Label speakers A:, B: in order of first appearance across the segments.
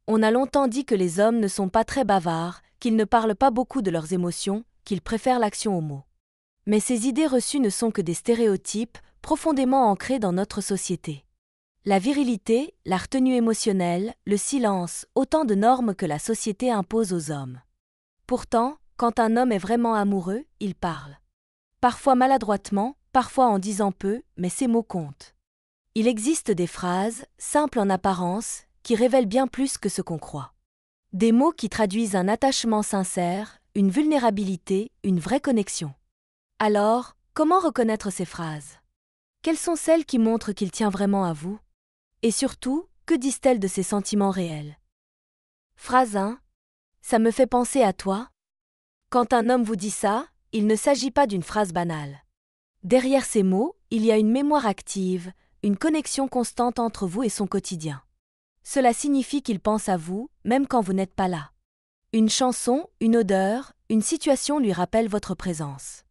A: On a longtemps dit que les hommes ne sont pas très bavards, qu'ils ne parlent pas beaucoup de leurs émotions, qu'ils préfèrent l'action aux mots. Mais ces idées reçues ne sont que des stéréotypes, profondément ancrés dans notre société. La virilité, la retenue émotionnelle, le silence, autant de normes que la société impose aux hommes. Pourtant, quand un homme est vraiment amoureux, il parle. Parfois maladroitement, parfois en disant peu, mais ses mots comptent. Il existe des phrases, simples en apparence, qui révèlent bien plus que ce qu'on croit. Des mots qui traduisent un attachement sincère, une vulnérabilité, une vraie connexion. Alors, comment reconnaître ces phrases? Quelles sont celles qui montrent qu'il tient vraiment à vous? Et surtout, que disent-elles de ses sentiments réels? Phrase 1. Ça me fait penser à toi. Quand un homme vous dit ça, il ne s'agit pas d'une phrase banale. Derrière ces mots, il y a une mémoire active, une connexion constante entre vous et son quotidien. Cela signifie qu'il pense à vous, même quand vous n'êtes pas là. Une chanson, une odeur, une situation lui rappelle votre présence.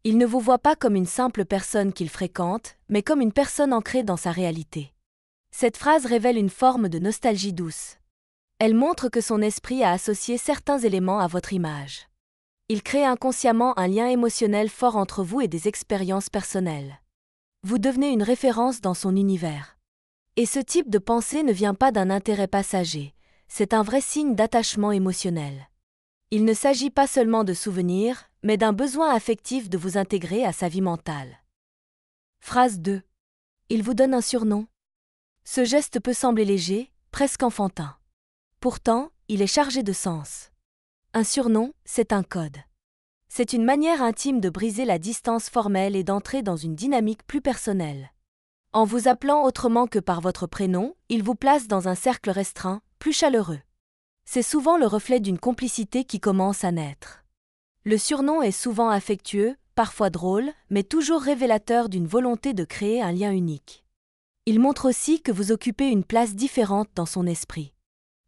A: Il ne vous voit pas comme une simple personne qu'il fréquente, mais comme une personne ancrée dans sa réalité. Cette phrase révèle une forme de nostalgie douce. Elle montre que son esprit a associé certains éléments à votre image. Il crée inconsciemment un lien émotionnel fort entre vous et des expériences personnelles. Vous devenez une référence dans son univers. Et ce type de pensée ne vient pas d'un intérêt passager, c'est un vrai signe d'attachement émotionnel. Il ne s'agit pas seulement de souvenirs, mais d'un besoin affectif de vous intégrer à sa vie mentale. Phrase 2. Il vous donne un surnom. Ce geste peut sembler léger, presque enfantin. Pourtant, il est chargé de sens. Un surnom, c'est un code. C'est une manière intime de briser la distance formelle et d'entrer dans une dynamique plus personnelle. En vous appelant autrement que par votre prénom, il vous place dans un cercle restreint, plus chaleureux. C'est souvent le reflet d'une complicité qui commence à naître. Le surnom est souvent affectueux, parfois drôle, mais toujours révélateur d'une volonté de créer un lien unique. Il montre aussi que vous occupez une place différente dans son esprit.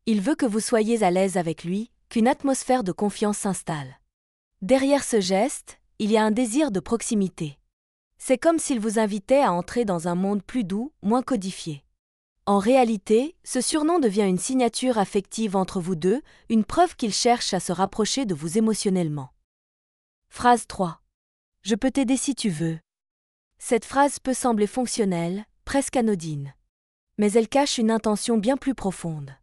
A: Il veut que vous soyez à l'aise avec lui, qu'une atmosphère de confiance s'installe. Derrière ce geste, il y a un désir de proximité. C'est comme s'il vous invitait à entrer dans un monde plus doux, moins codifié. En réalité, ce surnom devient une signature affective entre vous deux, une preuve qu'il cherche à se rapprocher de vous émotionnellement. Phrase 3. Je peux t'aider si tu veux. Cette phrase peut sembler fonctionnelle, presque anodine. Mais elle cache une intention bien plus profonde.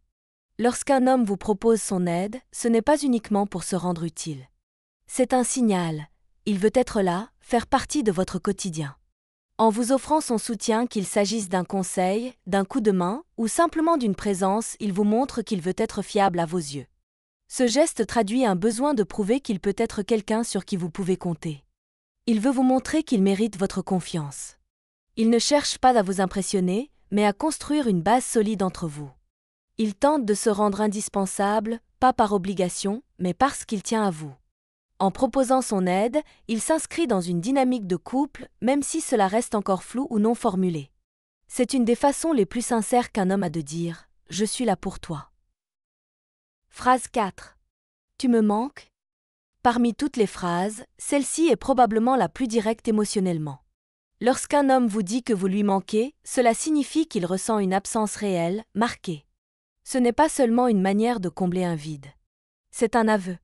A: Lorsqu'un homme vous propose son aide, ce n'est pas uniquement pour se rendre utile. C'est un signal. Il veut être là, faire partie de votre quotidien. En vous offrant son soutien, qu'il s'agisse d'un conseil, d'un coup de main, ou simplement d'une présence, il vous montre qu'il veut être fiable à vos yeux. Ce geste traduit un besoin de prouver qu'il peut être quelqu'un sur qui vous pouvez compter. Il veut vous montrer qu'il mérite votre confiance. Il ne cherche pas à vous impressionner, mais à construire une base solide entre vous. Il tente de se rendre indispensable, pas par obligation, mais parce qu'il tient à vous. En proposant son aide, il s'inscrit dans une dynamique de couple, même si cela reste encore flou ou non formulé. C'est une des façons les plus sincères qu'un homme a de dire « Je suis là pour toi ». Phrase 4. Tu me manques? Parmi toutes les phrases, celle-ci est probablement la plus directe émotionnellement. Lorsqu'un homme vous dit que vous lui manquez, cela signifie qu'il ressent une absence réelle, marquée. Ce n'est pas seulement une manière de combler un vide. C'est un aveu.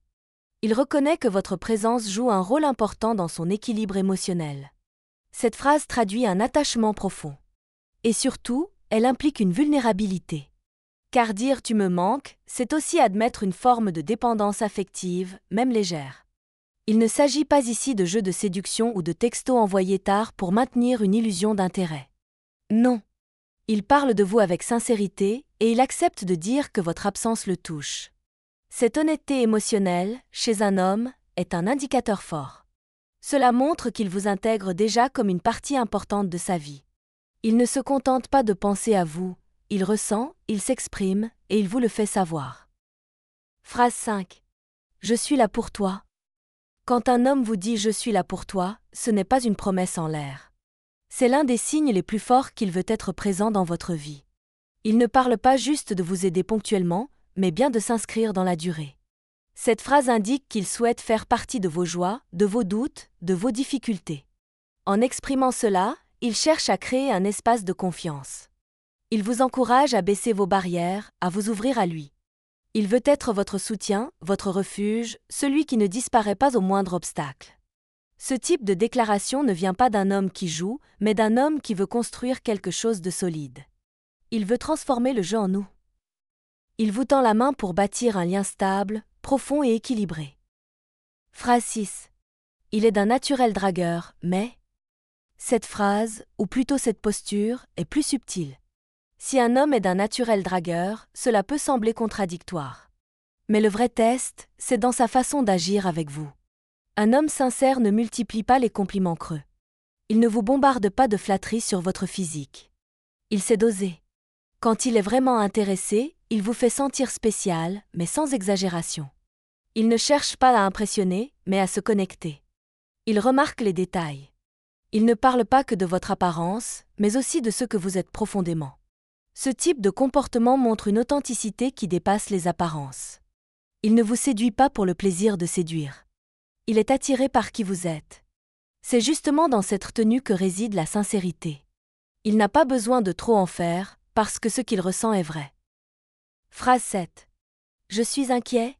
A: Il reconnaît que votre présence joue un rôle important dans son équilibre émotionnel. Cette phrase traduit un attachement profond. Et surtout, elle implique une vulnérabilité. Car dire « tu me manques », c'est aussi admettre une forme de dépendance affective, même légère. Il ne s'agit pas ici de jeux de séduction ou de textos envoyés tard pour maintenir une illusion d'intérêt. Non. Il parle de vous avec sincérité et il accepte de dire que votre absence le touche. Cette honnêteté émotionnelle, chez un homme, est un indicateur fort. Cela montre qu'il vous intègre déjà comme une partie importante de sa vie. Il ne se contente pas de penser à vous, il ressent, il s'exprime et il vous le fait savoir. Phrase 5. Je suis là pour toi. Quand un homme vous dit « je suis là pour toi », ce n'est pas une promesse en l'air. C'est l'un des signes les plus forts qu'il veut être présent dans votre vie. Il ne parle pas juste de vous aider ponctuellement, mais bien de s'inscrire dans la durée. Cette phrase indique qu'il souhaite faire partie de vos joies, de vos doutes, de vos difficultés. En exprimant cela, il cherche à créer un espace de confiance. Il vous encourage à baisser vos barrières, à vous ouvrir à lui. Il veut être votre soutien, votre refuge, celui qui ne disparaît pas au moindre obstacle. Ce type de déclaration ne vient pas d'un homme qui joue, mais d'un homme qui veut construire quelque chose de solide. Il veut transformer le jeu en nous. Il vous tend la main pour bâtir un lien stable, profond et équilibré. Phrase 6. Il est d'un naturel dragueur, mais... Cette phrase, ou plutôt cette posture, est plus subtile. Si un homme est d'un naturel dragueur, cela peut sembler contradictoire. Mais le vrai test, c'est dans sa façon d'agir avec vous. Un homme sincère ne multiplie pas les compliments creux. Il ne vous bombarde pas de flatteries sur votre physique. Il sait doser. Quand il est vraiment intéressé, il vous fait sentir spécial, mais sans exagération. Il ne cherche pas à impressionner, mais à se connecter. Il remarque les détails. Il ne parle pas que de votre apparence, mais aussi de ce que vous êtes profondément. Ce type de comportement montre une authenticité qui dépasse les apparences. Il ne vous séduit pas pour le plaisir de séduire. Il est attiré par qui vous êtes. C'est justement dans cette tenue que réside la sincérité. Il n'a pas besoin de trop en faire, parce que ce qu'il ressent est vrai. Phrase 7. Je suis inquiet.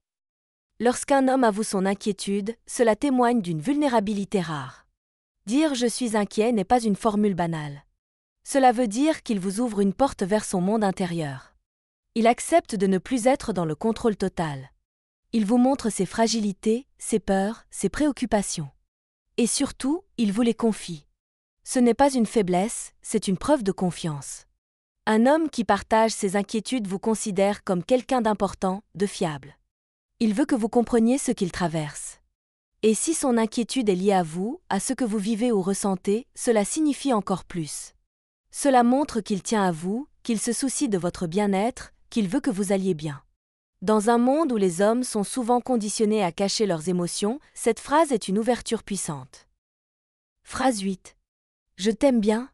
A: Lorsqu'un homme avoue son inquiétude, cela témoigne d'une vulnérabilité rare. Dire « je suis inquiet » n'est pas une formule banale. Cela veut dire qu'il vous ouvre une porte vers son monde intérieur. Il accepte de ne plus être dans le contrôle total. Il vous montre ses fragilités, ses peurs, ses préoccupations. Et surtout, il vous les confie. Ce n'est pas une faiblesse, c'est une preuve de confiance. Un homme qui partage ses inquiétudes vous considère comme quelqu'un d'important, de fiable. Il veut que vous compreniez ce qu'il traverse. Et si son inquiétude est liée à vous, à ce que vous vivez ou ressentez, cela signifie encore plus. Cela montre qu'il tient à vous, qu'il se soucie de votre bien-être, qu'il veut que vous alliez bien. Dans un monde où les hommes sont souvent conditionnés à cacher leurs émotions, cette phrase est une ouverture puissante. Phrase 8. Je t'aime bien.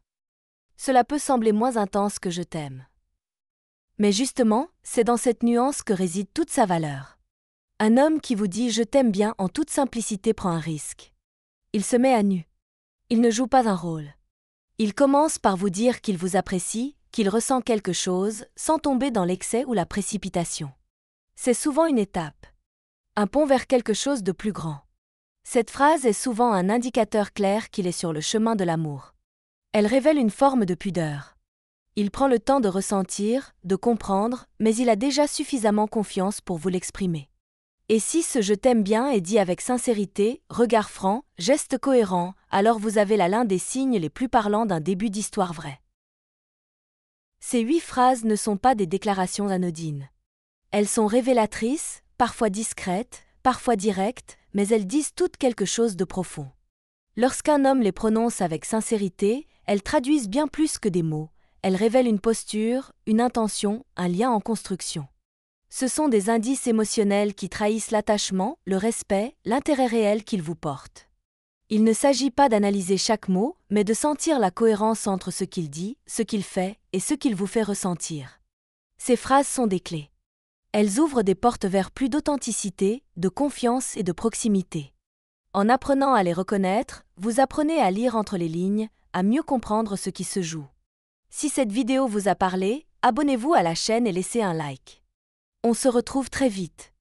A: Cela peut sembler moins intense que je t'aime. Mais justement, c'est dans cette nuance que réside toute sa valeur. Un homme qui vous dit « je t'aime bien » en toute simplicité prend un risque. Il se met à nu. Il ne joue pas un rôle. Il commence par vous dire qu'il vous apprécie, qu'il ressent quelque chose, sans tomber dans l'excès ou la précipitation. C'est souvent une étape. Un pont vers quelque chose de plus grand. Cette phrase est souvent un indicateur clair qu'il est sur le chemin de l'amour. Elle révèle une forme de pudeur. Il prend le temps de ressentir, de comprendre, mais il a déjà suffisamment confiance pour vous l'exprimer. Et si ce « je t'aime bien » est dit avec sincérité, regard franc, geste cohérent, alors vous avez là l'un des signes les plus parlants d'un début d'histoire vraie. Ces 8 phrases ne sont pas des déclarations anodines. Elles sont révélatrices, parfois discrètes, parfois directes, mais elles disent toutes quelque chose de profond. Lorsqu'un homme les prononce avec sincérité, elles traduisent bien plus que des mots. Elles révèlent une posture, une intention, un lien en construction. Ce sont des indices émotionnels qui trahissent l'attachement, le respect, l'intérêt réel qu'il vous porte. Il ne s'agit pas d'analyser chaque mot, mais de sentir la cohérence entre ce qu'il dit, ce qu'il fait et ce qu'il vous fait ressentir. Ces phrases sont des clés. Elles ouvrent des portes vers plus d'authenticité, de confiance et de proximité. En apprenant à les reconnaître, vous apprenez à lire entre les lignes, à mieux comprendre ce qui se joue. Si cette vidéo vous a parlé, abonnez-vous à la chaîne et laissez un like. On se retrouve très vite.